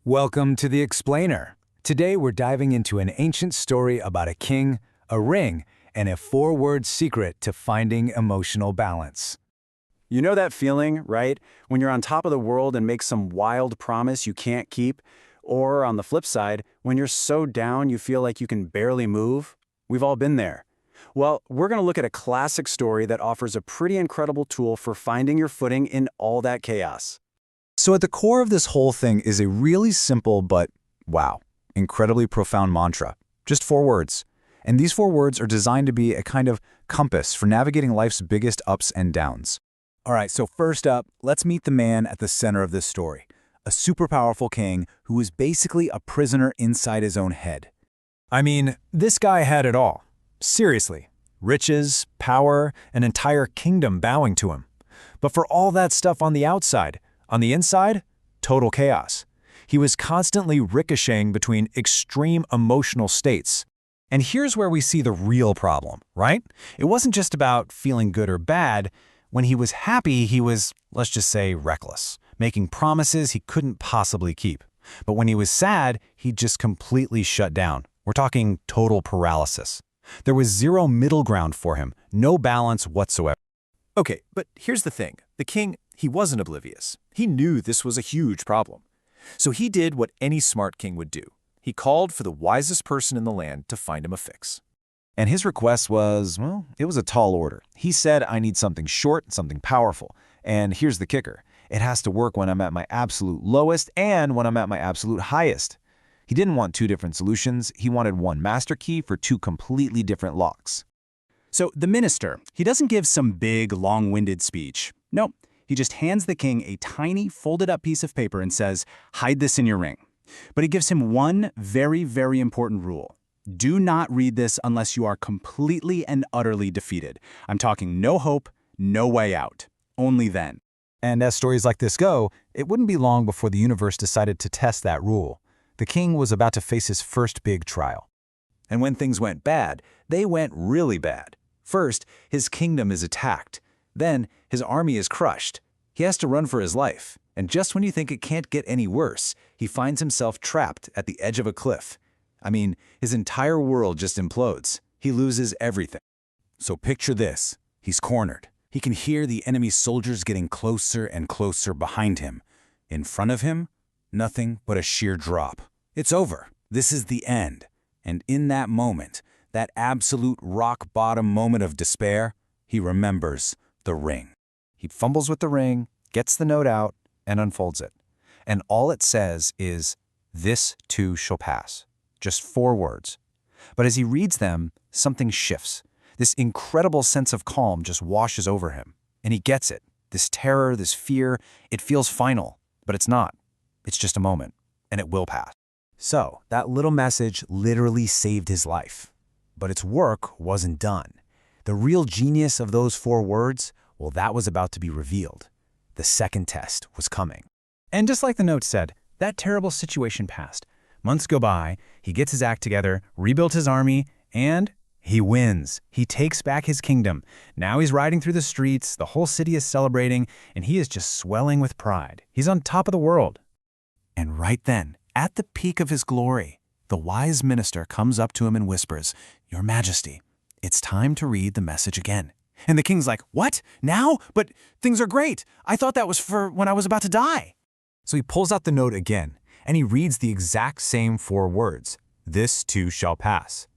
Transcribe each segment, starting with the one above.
Welcome to The Explainer. Today we're diving into an ancient story about a king, a ring, and a four-word secret to finding emotional balance. You know that feeling, right? When you're on top of the world and make some wild promise you can't keep? Or on the flip side, when you're so down you feel like you can barely move? We've all been there. Well, we're going to look at a classic story that offers a pretty incredible tool for finding your footing in all that chaos. So at the core of this whole thing is a really simple but, wow, incredibly profound mantra. Just 4 words. And these 4 words are designed to be a kind of compass for navigating life's biggest ups and downs. All right, so first up, let's meet the man at the center of this story. A super powerful king who was basically a prisoner inside his own head. I mean, this guy had it all. Seriously. Riches, power, an entire kingdom bowing to him. But for all that stuff on the outside, on the inside, total chaos. He was constantly ricocheting between extreme emotional states. And here's where we see the real problem, right? It wasn't just about feeling good or bad. When he was happy, he was, let's just say, reckless, making promises he couldn't possibly keep. But when he was sad, he just completely shut down. We're talking total paralysis. There was zero middle ground for him, no balance whatsoever. Okay, but here's the thing. The king, he wasn't oblivious. He knew this was a huge problem. So he did what any smart king would do. He called for the wisest person in the land to find him a fix. And his request was, well, it was a tall order. He said, I need something short, something powerful. And here's the kicker. It has to work when I'm at my absolute lowest and when I'm at my absolute highest. He didn't want 2 different solutions. He wanted one master key for 2 completely different locks. So the minister, he doesn't give some big, long-winded speech. No, he just hands the king a tiny, folded-up piece of paper and says, hide this in your ring. But he gives him one very, very important rule. Do not read this unless you are completely and utterly defeated. I'm talking no hope, no way out. Only then. And as stories like this go, it wouldn't be long before the universe decided to test that rule. The king was about to face his first big trial. And when things went bad, they went really bad. First, his kingdom is attacked. Then, his army is crushed. He has to run for his life. And just when you think it can't get any worse, he finds himself trapped at the edge of a cliff. I mean, his entire world just implodes. He loses everything. So picture this. He's cornered. He can hear the enemy soldiers getting closer and closer behind him. In front of him, nothing but a sheer drop. It's over. This is the end. And in that moment, that absolute rock-bottom moment of despair, he remembers the ring. He fumbles with the ring, gets the note out, and unfolds it. And all it says is, "This too shall pass." Just 4 words. But as he reads them, something shifts. This incredible sense of calm just washes over him. And he gets it. This terror, this fear, it feels final. But it's not. It's just a moment. And it will pass. So, that little message literally saved his life. But its work wasn't done. The real genius of those 4 words, well, that was about to be revealed. The second test was coming. And just like the note said, that terrible situation passed. Months go by, he gets his act together, rebuilt his army, and he wins. He takes back his kingdom. Now he's riding through the streets, the whole city is celebrating, and he is just swelling with pride. He's on top of the world. And right then, at the peak of his glory, the wise minister comes up to him and whispers, "Your Majesty, it's time to read the message again." And the king's like, "What? Now? But things are great. I thought that was for when I was about to die." So he pulls out the note again, and he reads the exact same 4 words. "This too shall pass."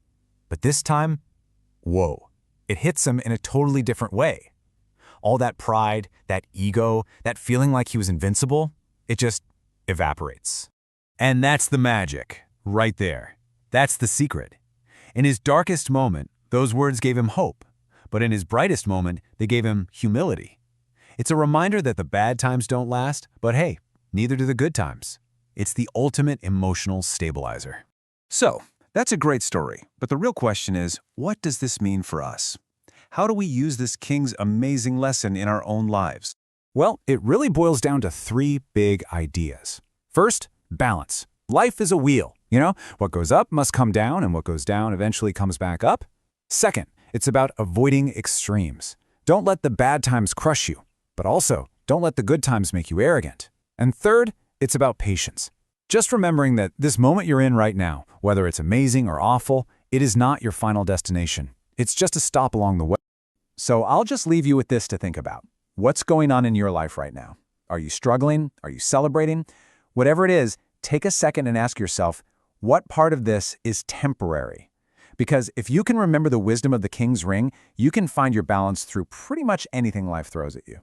But this time, whoa, it hits him in a totally different way. All that pride, that ego, that feeling like he was invincible, it just evaporates. And that's the magic, right there. That's the secret. In his darkest moment, those words gave him hope. But in his brightest moment, they gave him humility. It's a reminder that the bad times don't last, but hey, neither do the good times. It's the ultimate emotional stabilizer. So, that's a great story, but the real question is, what does this mean for us? How do we use this king's amazing lesson in our own lives? Well, it really boils down to 3 big ideas. First, balance. Life is a wheel. What goes up must come down, and what goes down eventually comes back up. Second, it's about avoiding extremes. Don't let the bad times crush you, but also don't let the good times make you arrogant. And third, it's about patience. Just remembering that this moment you're in right now, whether it's amazing or awful, it is not your final destination. It's just a stop along the way. So I'll just leave you with this to think about. What's going on in your life right now? Are you struggling? Are you celebrating? Whatever it is, take a second and ask yourself, what part of this is temporary? Because if you can remember the wisdom of the king's ring, you can find your balance through pretty much anything life throws at you.